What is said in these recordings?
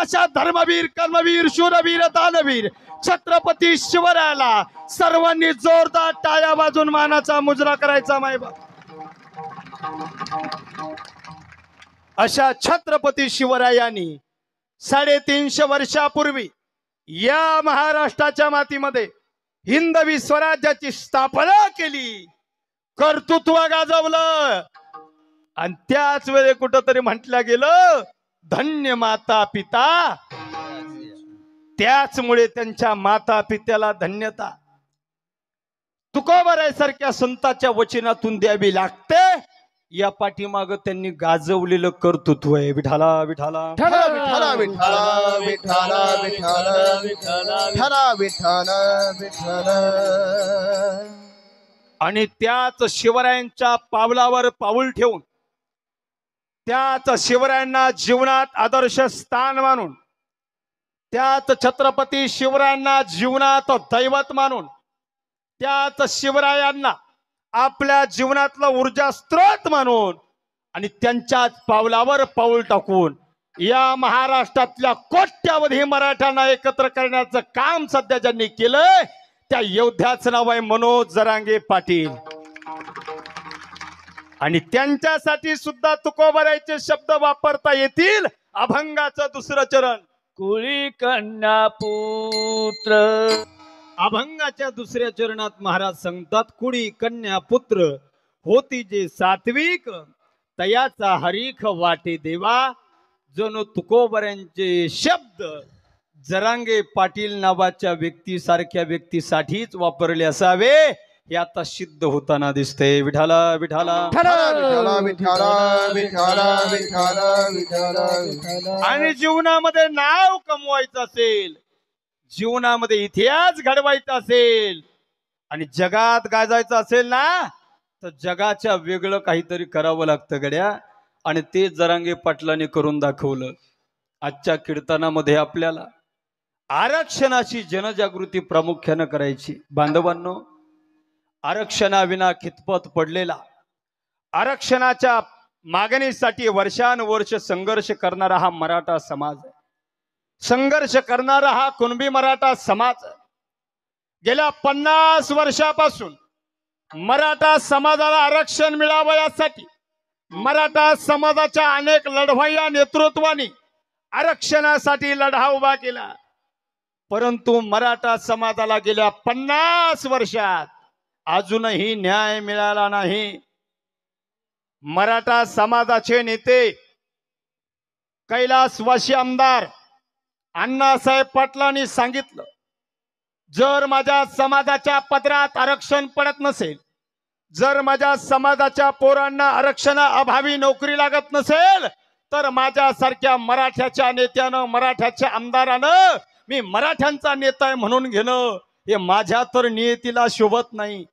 अशा धर्मवीर कर्मवीर शूरवीर दानवीर छत्रपती शिवरायाला सर्वांनी जोरदार टाळ्या वाजून मानाचा मुजरा करायचा मायबाप। अशा छत्रपती शिवरायांनी 350 वर्षापूर्वी या महाराष्ट्राच्या मातीमध्ये हिंदवी स्वराज्याची स्थापना केली, कर्तृत्व गाजवलं आणि त्याच वेळी कुठंतरी म्हटलं गेलं धन्य माता पिता, त्याचमुळे त्यांच्या माता पित्याला धन्यता तुकोबारायसारख्या संतांच्या वचनातून द्यावी लागते। या पाठीमाग त्यांनी गाजवलेलं कर्तृत्व आहे। विठाला विठाला विठाला विठाला विठाला विठाला विठाला विठाला विठाला। आणि त्याच शिवरायांच्या पावलावर पाऊल ठेवून, त्याच शिवरायांना जीवनात आदर्श स्थान मानून, त्याच छत्रपती शिवरायांना जीवनात दैवत मानून, त्याच शिवरायांना आपल्या जीवनातला ऊर्जा स्रोत मानून आणि त्यांच्याच पावलावर पाऊल टाकून या महाराष्ट्रातल्या कोट्यावधी मराठ्यांना एकत्र करण्याचं काम सध्या ज्यांनी केलंय त्या योद्ध्याचं नाव आहे मनोज जरांगे पाटील। आणि त्यांच्यासाठी सुद्धा तुकोबारायचे शब्द वापरता येतील। अभंगाचं दुसरं चरण, कुळी कन्या पुत्र। अभंगाच्या दुसऱ्या चरणात महाराज सांगतात, कुडी कन्या पुत्र होती जे सात्विक, तयाचा हरीख वाटे देवा। जणू तुकोबारांचे शब्द जरांगे पाटील नावाच्या व्यक्तीसारख्या व्यक्तीसाठीच वापरले असावे, हे आता सिद्ध होताना दिसते। विठाला विठाला विठाला विठाला विठाला विठाला विठाला। आणि जीवनामध्ये नाव कमवायचं असेल, जीवनामध्ये इतिहास घडवायचा असेल आणि जगात गाजायचं असेल ना, तर जगाच्या वेगळं काहीतरी करावं लागतं गड्या। आणि ते जरांगे पाटलांनी करून दाखवलं। आजच्या कीर्तनामध्ये आपल्याला आरक्षणाची जनजागृती प्रामुख्यानं करायची। बांधवांनो, आरक्षणाविना खितपत पडलेला, आरक्षणाच्या मागणीसाठी वर्षानुवर्ष संघर्ष करणारा हा मराठा समाज आहे। संघर्ष करणारा हा कुणबी मराठा समाज गेल्या 50 वर्षापासून मराठा समाजाला आरक्षण मिळावं यासाठी मराठा समाजाच्या अनेक लढवय्या नेतृत्वानी आरक्षणासाठी लढा उभा केला। परंतु मराठा समाजाला गेल्या 50 वर्षात अजूनही न्याय मिळाला नाही। मराठा समाजाचे नेते कैलासवासी आमदार अण्णासाहेब पाटलांनी सांगितलं, जर माझ्या समाजाच्या पदरात आरक्षण पडत नसेल, जर माझ्या समाजाच्या पोरांना आरक्षणाअभावी नोकरी लागत नसेल, तर माझ्यासारख्या मराठ्याच्या नेत्यानं, मराठ्याच्या आमदारानं मी मराठ्यांचा नेता आहे म्हणून घेणं हे माझ्या तर नियतीला शोभत नाही।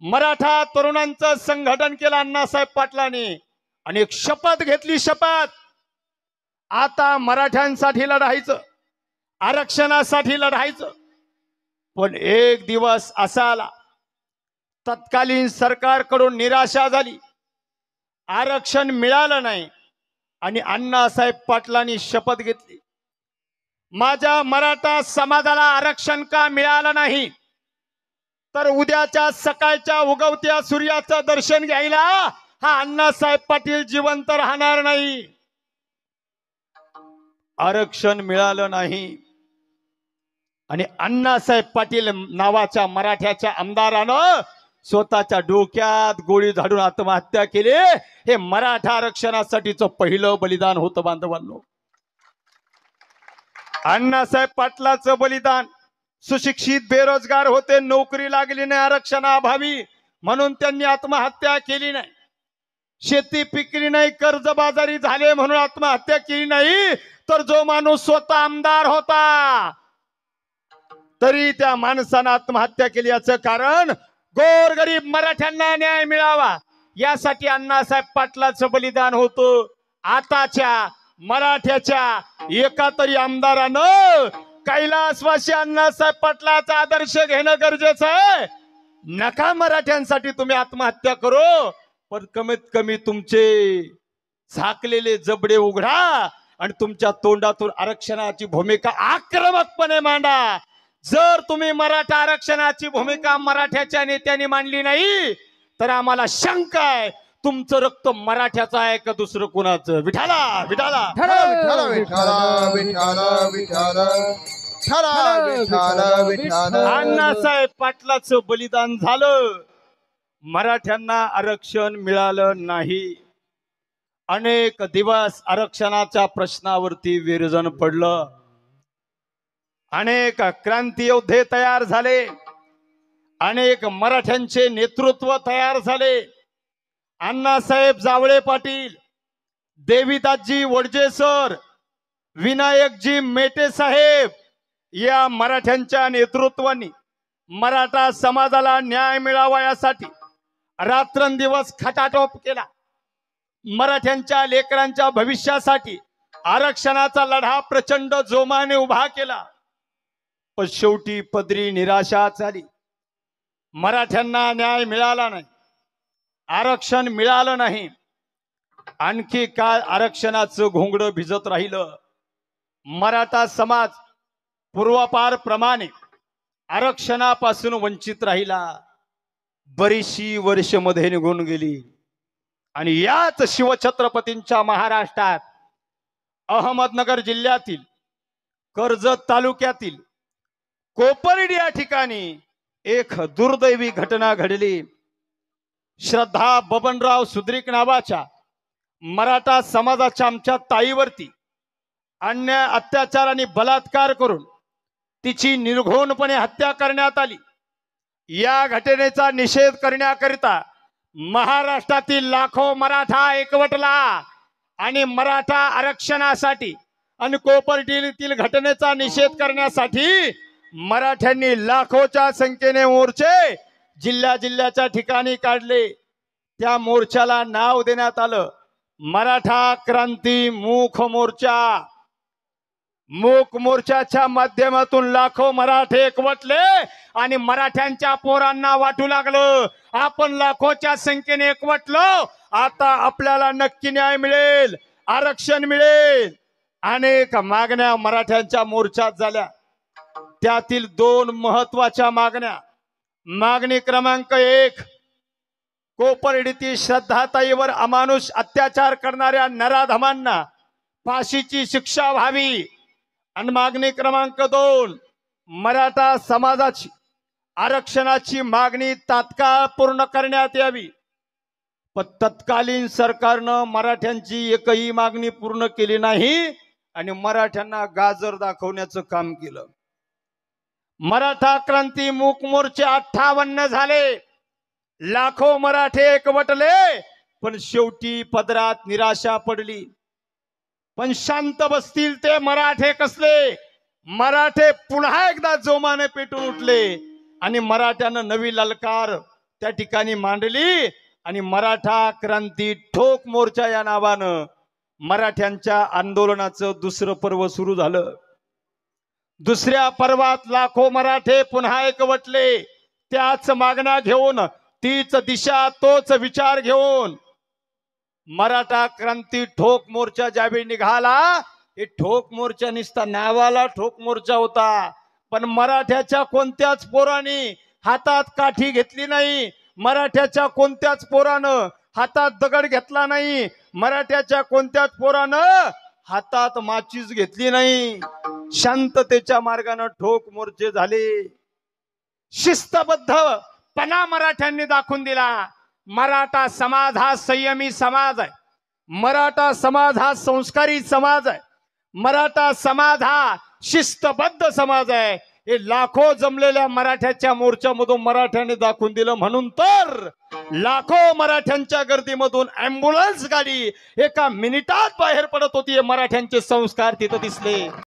मराठा तरुणांचं संघटन केलं अण्णासाहेब पाटलांनी आणि एक शपथ घेतली, शपथ आता मराठ्यांसाठी लढायचं, आरक्षणासाठी लढायचं। पण एक दिवस असा आला, तत्कालीन सरकारकडून निराशा झाली, आरक्षण मिळालं नाही आणि अण्णासाहेब पाटलांनी शपथ घेतली, माझ्या मराठा समाजाला आरक्षण का मिळालं नाही, तर उद्याच्या सकाळच्या उगवत्या सूर्याचं दर्शन घ्यायला हा अण्णासाहेब पाटील जिवंत राहणार नाही। आरक्षण मिळालं नाही आणि अण्णासाहेब पाटील नावाच्या मराठ्याच्या आमदारानं स्वतःच्या डोक्यात गोळी झाडून आत्महत्या केली। हे मराठा आरक्षणासाठीचं पहिलं बलिदान होतं बांधवांनो। अण्णासाहेब पाटलाचं बलिदान, सुशिक्षित बेरोजगार होते, नोकरी लागली नाही आरक्षणाअभावी म्हणून त्यांनी आत्महत्या केली नाही, शेती पिकली नाही, कर्जबाजारी झाले म्हणून आत्महत्या केली नाही, तर जो माणूस स्वतः आमदार होता तरी त्या माणसानं आत्महत्या केली। याचं कारण गोरगरीब मराठ्यांना न्याय मिळावा यासाठी अण्णासाहेब पाटलाचं बलिदान होतं। आताच्या मराठ्याच्या एका तरी आमदारानं कैलासवासी अण्णासाहेब पाटलाचा आदर्श घेणं गरजेचं आहे। नका मराठ्यांसाठी तुम्ही आत्महत्या करो, पण कमीत कमी तुमचे झाकलेले जबडे उघडा आणि तुमच्या तोंडातून आरक्षणाची भूमिका आक्रमकपणे मांडा. जर तुम्ही मराठा आरक्षणाची भूमिका मराठ्याच्या नेत्यांनी मांडली नाही तर आम्हाला शंका आहे तुमचं रक्त मराठ्याचं आहे का दुसरं कुणाचं. विठाला विठाला विठाला विठाला विठाला विठाला विठाला विठाला. अण्णासाहेब पाटलाचं बलिदान झालं, मराठ्यांना आरक्षण मिळालं नाही. अनेक दिवस आरक्षणाच्या प्रश्नावरती विरजन पडलं. अनेक क्रांती योद्धे तयार झाले, अनेक मराठ्यांचे नेतृत्व तयार झाले. अण्णासाहेब जावळे पाटील, देवीदासजी वडजे सर, विनायकजी मेटे साहेब या मराठ्यांच्या नेतृत्वाने मराठा समाजाला न्याय मिळावा यासाठी रात्रंदिवस खटाटोप केला. मराठ्यांच्या लेकरांच्या भविष्यासाठी आरक्षणाचा लढा प्रचंड जोमाने उभा केला. पण शेवटी पदरी निराशा झाली. मराठ्यांना न्याय मिळाला नाही, आरक्षण मिळालं नाही. आणखी काय आरक्षणाचं घोंगडं भिजत राहिलं. मराठा समाज पूर्वापार प्रमाणे आरक्षणापासून वंचित राहिला. बरीचशी वर्ष मध्ये निघून गेली आणि याच शिवछत्रपतींच्या महाराष्ट्रात अहमदनगर जिल्ह्यातील कर्जत तालुक्यातील कोपर्डी या ठिकाणी एक दुर्दैवी घटना घडली. श्रद्धा बबनराव सुद्रिक नावाच्या मराठा समाजाच्या आमच्या ताईवरती अन्याय अत्याचार आणि बलात्कार करून तिची निर्घोणपणे हत्या करण्यात आली. या घटनेचा निषेध करण्याकरिता महाराष्ट्रातील लाखो मराठा एकवटला आणि मराठा आरक्षणासाठी आणि कोपर्डीतील घटनेचा निषेध करण्यासाठी मराठ्यांनी लाखोच्या संख्येने मोर्चे जिल्ह्याच्या ठिकाणी काढले. त्या मोर्चाला नाव देण्यात आलं मराठा क्रांती मूक मोर्चा. मूक मोर्चाच्या माध्यमातून लाखो मराठे एकवटले आणि मराठ्यांच्या पोरांना वाटू लागलं आपण लाखोच्या संख्येने एकवटलो, आता आपल्याला नक्की न्याय मिळेल, आरक्षण मिळेल. अनेक मागण्या मराठ्यांच्या मोर्चात झाल्या. त्यातील दोन महत्वाच्या मागण्या. मागणी क्रमांक 1, कोपर्डीतील श्रद्धाताईवर अमानुष अत्याचार करणाऱ्या नराधमांना फाशीची शिक्षा व्हावी. आणि मागणी क्रमांक 2, मराठा समाजाची आरक्षणाची मागणी तात्काळ पूर्ण करण्यात यावी. पण तत्कालीन सरकारनं मराठ्यांची एकही मागणी पूर्ण केली नाही आणि मराठ्यांना गाजर दाखवण्याचं काम केलं. मराठा क्रांती मूक मोर्चे 58 झाले. लाखो मराठे एकवटले पण शेवटी पदरात निराशा पडली. पण शांत बसतील ते मराठे कसले. मराठे पुन्हा एकदा जोमाने पेटून उठले आणि मराठ्यानं नवी ललकार त्या ठिकाणी मांडली आणि मराठा क्रांती ठोक मोर्चा या नावानं मराठ्यांच्या आंदोलनाचं दुसरं पर्व सुरू झालं. दुसऱ्या पर्वात लाखो मराठे पुन्हा एकवटले. त्याच मागण्या घेऊन, तीच दिशा, तोच विचार घेऊन मराठा क्रांती ठोक मोर्चा ज्यावेळी निघाला, हे ठोक मोर्चा निसता नावाला ठोक मोर्चा होता. पण मराठ्याच्या कोणत्याच पोराने हातात काठी घेतली नाही, मराठ्याच्या कोणत्याच पोरानं हातात दगड घेतला नाही, मराठ्याच्या कोणत्याच पोरानं हातात माचीस घेतली नाही. शांततेच्या मार्गाने ठोक मोर्चे झाले. शिस्तबद्धपणा मराठ्यांनी दाखवून दिला. मराठा समाज हा संयमी समाज आहे. मराठा समाज हा संस्कारी समाज आहे. मराठा समाज हा शिस्तबद्ध समाज आहे. हे लाखो जमलेल्या मराठ्याच्या मोर्चामधून मराठ्यांनी दाखवून दिलं. म्हणून तर लाखो मराठ्यांच्या गर्दीमधून ॲम्ब्युलन्स गाडी एका मिनिटात बाहेर पडत होती. मराठ्यांचे संस्कार तिथं दिसले.